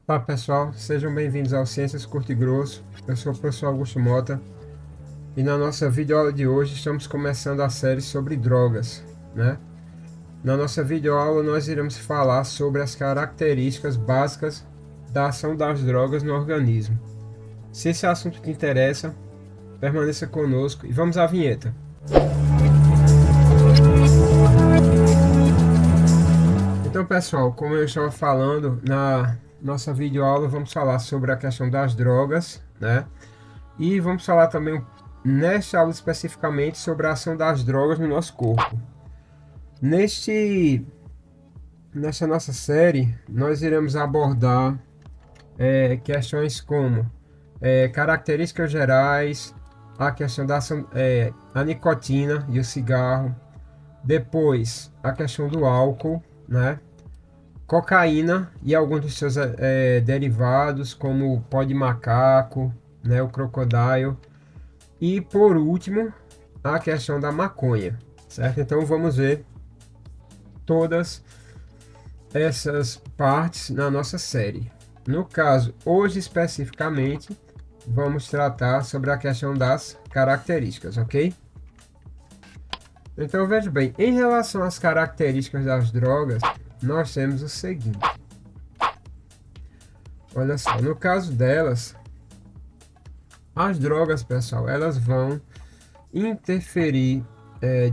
Olá pessoal, sejam bem-vindos ao Ciências Curto e Grosso. Eu sou o professor Augusto Mota e na nossa videoaula de hoje estamos começando a série sobre drogas, né? Na nossa videoaula nós iremos falar sobre as características básicas da ação das drogas no organismo. Se esse assunto te interessa, permaneça conosco e vamos à vinheta. Então pessoal, como eu estava falando, na nossa videoaula vamos falar sobre a questão das drogas, né? E vamos falar também, nesta aula especificamente, sobre a ação das drogas no nosso corpo. Nesta nossa série, nós iremos abordar questões como características gerais, a questão da ação, a nicotina e o cigarro, depois a questão do álcool, né? Cocaína e alguns dos seus derivados, como o pó de macaco, né? O crocodile. E por último, a questão da maconha, certo? Então vamos ver todas essas partes na nossa série. No caso, hoje especificamente, vamos tratar sobre a questão das características, ok? Então veja bem, em relação às características das drogas, nós temos o seguinte. Olha só, no caso delas, as drogas, pessoal, elas vão interferir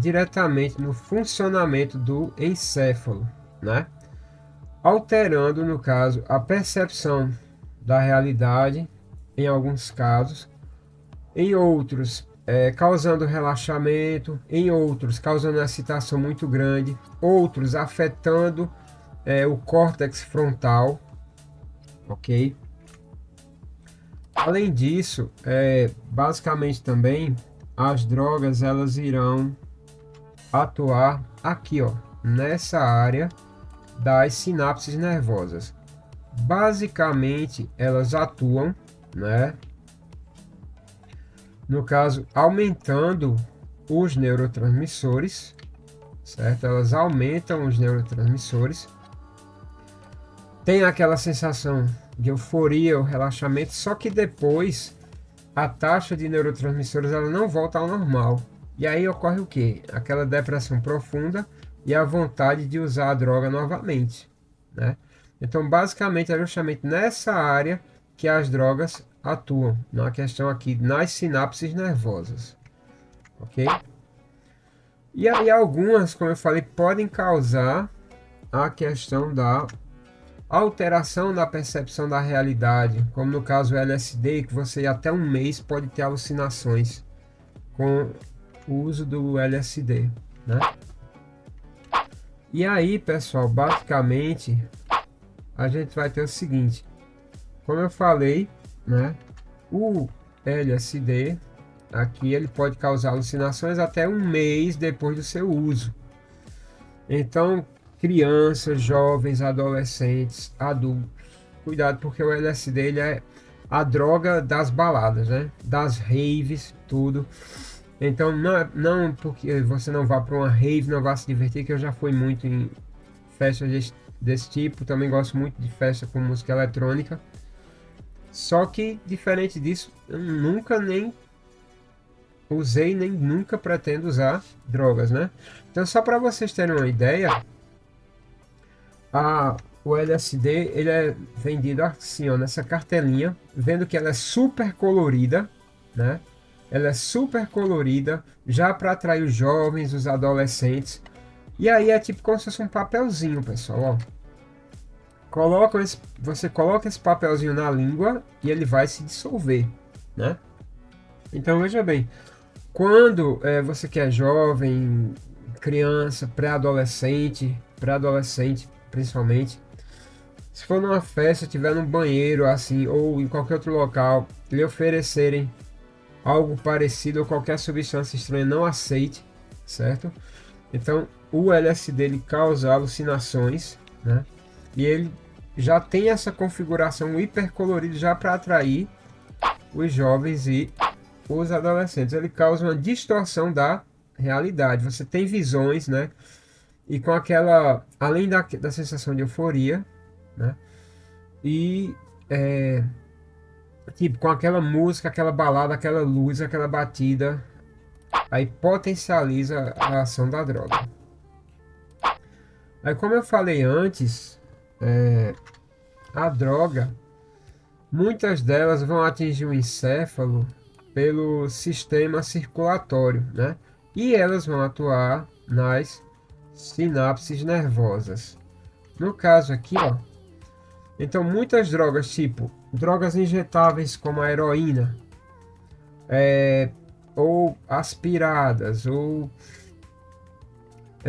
diretamente no funcionamento do encéfalo, né? Alterando, no caso, a percepção da realidade, em alguns casos, em outros, causando relaxamento, em outros, causando uma excitação muito grande, outros afetando o córtex frontal, ok? Além disso, basicamente também, as drogas elas irão atuar aqui, ó, nessa área das sinapses nervosas. Basicamente, elas atuam, né? No caso, aumentando os neurotransmissores, certo? Elas aumentam os neurotransmissores. Tem aquela sensação de euforia, o relaxamento, só que depois a taxa de neurotransmissores ela não volta ao normal. E aí ocorre o quê? Aquela depressão profunda e a vontade de usar a droga novamente, né? Então, basicamente, é justamente nessa área que as drogas atuam, na questão aqui nas sinapses nervosas, ok? E aí algumas, como eu falei, podem causar a questão da alteração da percepção da realidade, como no caso do LSD, que você até um mês pode ter alucinações com o uso do LSD, né? E aí, pessoal, basicamente a gente vai ter o seguinte, como eu falei, né? O LSD aqui ele pode causar alucinações até um mês depois do seu uso. Então, crianças, jovens, adolescentes, adultos, cuidado porque o LSD ele é a droga das baladas, né? Das raves, tudo. Então, não porque você não vá para uma rave, não vá se divertir, que eu já fui muito em festas desse tipo, também gosto muito de festa com música eletrônica. Só que, diferente disso, eu nunca nem usei, nem nunca pretendo usar drogas, né? Então, só para vocês terem uma ideia, o LSD ele é vendido assim, ó, nessa cartelinha, vendo que ela é super colorida, né? Ela é super colorida, já para atrair os jovens, os adolescentes. E aí é tipo como se fosse um papelzinho, pessoal, ó. Você coloca esse papelzinho na língua e ele vai se dissolver, né? Então veja bem, quando você que é jovem, criança, pré-adolescente principalmente, se for numa festa, tiver num banheiro assim, ou em qualquer outro local, lhe oferecerem algo parecido ou qualquer substância estranha, não aceite, certo? Então, o LSD ele causa alucinações, né? E ele já tem essa configuração hipercolorida já para atrair os jovens e os adolescentes. Ele causa uma distorção da realidade. Você tem visões, né? E com aquela, além da sensação de euforia, né? e tipo, com aquela música, aquela balada, aquela luz, aquela batida, aí potencializa a ação da droga. Aí, como eu falei antes, a droga, muitas delas vão atingir o encéfalo pelo sistema circulatório, né? E elas vão atuar nas sinapses nervosas. No caso aqui, ó, então muitas drogas, tipo drogas injetáveis como a heroína, ou aspiradas, ou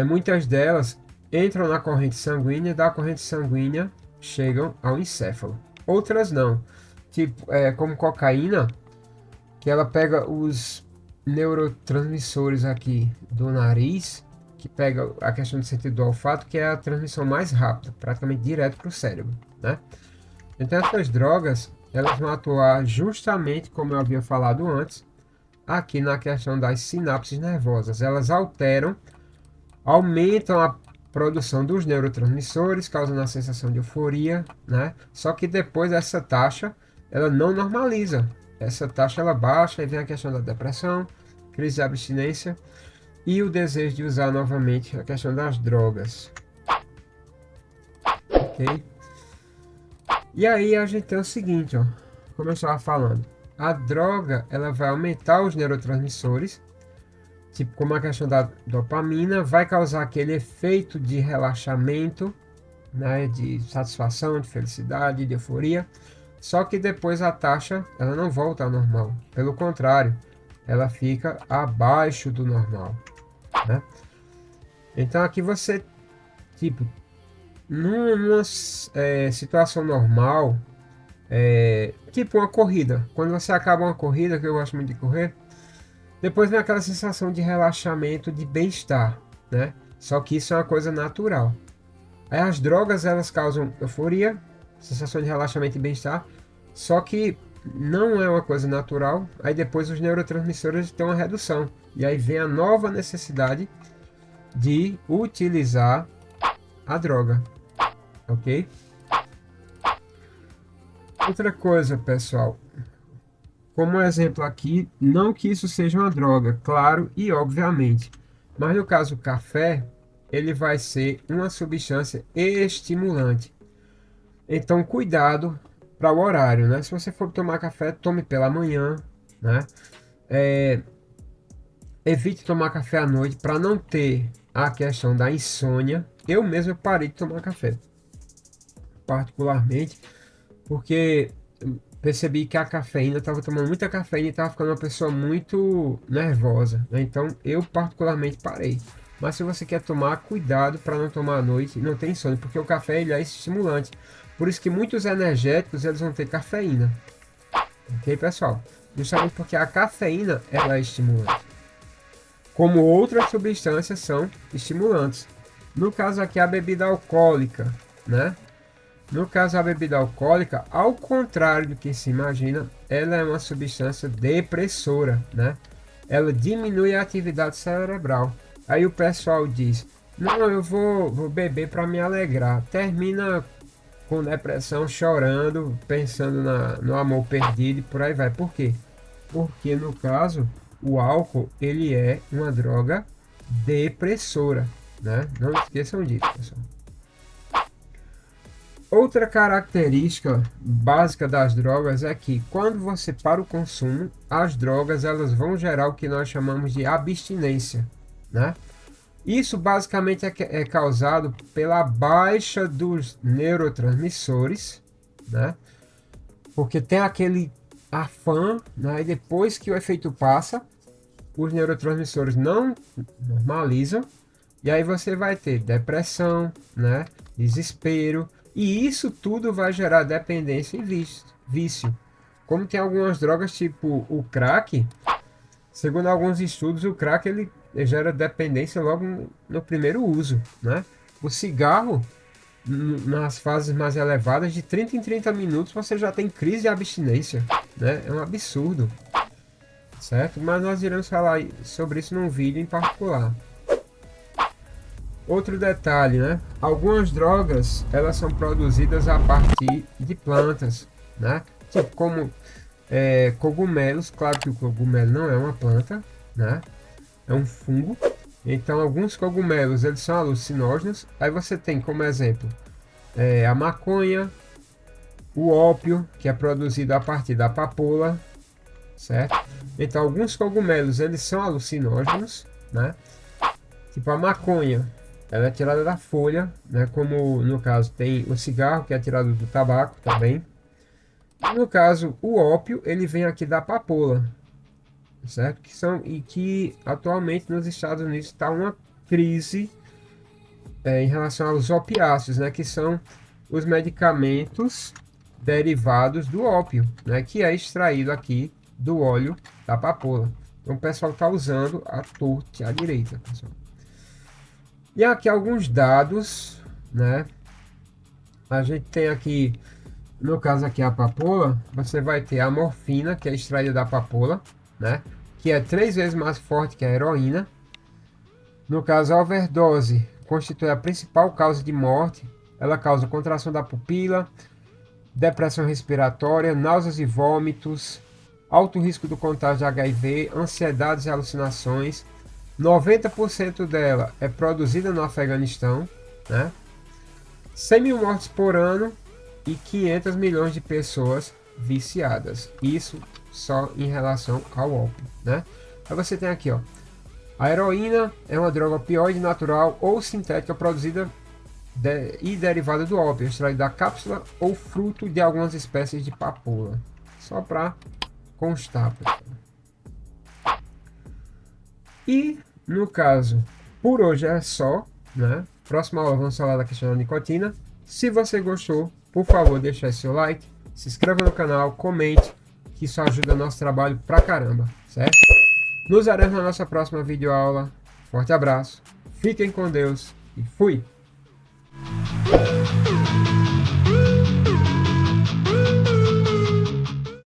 muitas delas entram na corrente sanguínea e da corrente sanguínea chegam ao encéfalo. Outras não, tipo como cocaína, que ela pega os neurotransmissores aqui do nariz, que pega a questão do sentido do olfato, que é a transmissão mais rápida, praticamente direto para o cérebro, né? Então essas drogas, elas vão atuar justamente como eu havia falado antes, aqui na questão das sinapses nervosas. Elas alteram, aumentam a produção dos neurotransmissores, causando a sensação de euforia, né? Só que depois essa taxa, ela não normaliza. Essa taxa ela baixa e vem a questão da depressão, crise de abstinência e o desejo de usar novamente a questão das drogas. Ok? E aí a gente tem o seguinte, ó, como eu estava falando, a droga ela vai aumentar os neurotransmissores, tipo como a questão da dopamina, vai causar aquele efeito de relaxamento, né, de satisfação, de felicidade, de euforia. Só que depois a taxa ela não volta ao normal, pelo contrário, ela fica abaixo do normal, né? Então aqui você, tipo, numa situação normal, tipo uma corrida, quando você acaba uma corrida, que eu gosto muito de correr, depois vem aquela sensação de relaxamento, de bem-estar, né? Só que isso é uma coisa natural. Aí as drogas elas causam euforia, sensação de relaxamento e bem-estar, só que não é uma coisa natural. Aí depois os neurotransmissores têm uma redução e aí vem a nova necessidade de utilizar a droga, ok? Outra coisa, pessoal, como exemplo aqui, não que isso seja uma droga, claro e obviamente, mas no caso o café, ele vai ser uma substância estimulante. Então, cuidado para o horário, né? Se você for tomar café, tome pela manhã, né? Evite tomar café à noite para não ter a questão da insônia. Eu mesmo parei de tomar café, particularmente, porque percebi que a cafeína, estava tomando muita cafeína e estava ficando uma pessoa muito nervosa, né? Então, eu particularmente parei. Mas se você quer tomar, cuidado para não tomar à noite e não ter insônia, porque o café ele é estimulante. Por isso que muitos energéticos eles vão ter cafeína. Ok, pessoal? Justamente porque a cafeína ela é estimulante. Como outras substâncias são estimulantes. No caso aqui a bebida alcoólica, né? No caso a bebida alcoólica, ao contrário do que se imagina, ela é uma substância depressora, né? Ela diminui a atividade cerebral. Aí o pessoal diz: não, eu vou beber para me alegrar. Termina com depressão, chorando, pensando no amor perdido e por aí vai. Por quê? Porque no caso, o álcool ele é uma droga depressora, né? Não esqueçam disso, pessoal. Outra característica básica das drogas é que quando você para o consumo, as drogas elas vão gerar o que nós chamamos de abstinência, né? Isso basicamente é causado pela baixa dos neurotransmissores, né? Porque tem aquele afã, né? E depois que o efeito passa, os neurotransmissores não normalizam, e aí você vai ter depressão, né? Desespero, e isso tudo vai gerar dependência e vício. Como tem algumas drogas, tipo o crack, segundo alguns estudos, o crack ele gera dependência logo no primeiro uso, né? O cigarro, nas fases mais elevadas, de 30 em 30 minutos, você já tem crise de abstinência, né? É um absurdo, certo? Mas nós iremos falar sobre isso num vídeo em particular. outro detalhe, né? Algumas drogas, elas são produzidas a partir de plantas, né? Tipo como cogumelos. Claro que o cogumelo não é uma planta, né? É um fungo. Então alguns cogumelos, eles são alucinógenos. Aí você tem como exemplo a maconha, o ópio, que é produzido a partir da papoula, certo? Então alguns cogumelos, eles são alucinógenos, né? Tipo a maconha, ela é tirada da folha, né? Como no caso tem o cigarro, que é tirado do tabaco também. E no caso, o ópio, ele vem aqui da papoula, certo? Que atualmente nos Estados Unidos está uma crise em relação aos opiáceos, né? Que são os medicamentos derivados do ópio, né? Que é extraído aqui do óleo da papoula. Então o pessoal está usando à torta e à direita, pessoal. E aqui alguns dados, né? A gente tem aqui, no caso aqui a papoula, você vai ter a morfina, que é extraída da papoula, né? Que é 3 vezes mais forte que a heroína. No caso, a overdose constitui a principal causa de morte. Ela causa contração da pupila, depressão respiratória, náuseas e vômitos, alto risco do contágio de HIV, ansiedades e alucinações. 90% dela é produzida no Afeganistão, né? 100 mil mortes por ano e 500 milhões de pessoas viciadas. Isso só em relação ao ópio, né? Aí você tem aqui, ó, a heroína é uma droga opioide natural ou sintética produzida e derivada do ópio, extraída da cápsula ou fruto de algumas espécies de papoula. Só para constar, pessoal. E no caso, por hoje é só, né? Próxima aula vamos falar da questão da nicotina. Se você gostou, por favor, deixe seu like, se inscreva no canal, comente, que isso ajuda nosso trabalho pra caramba, certo? Nos veremos na nossa próxima videoaula. Forte abraço, fiquem com Deus e fui!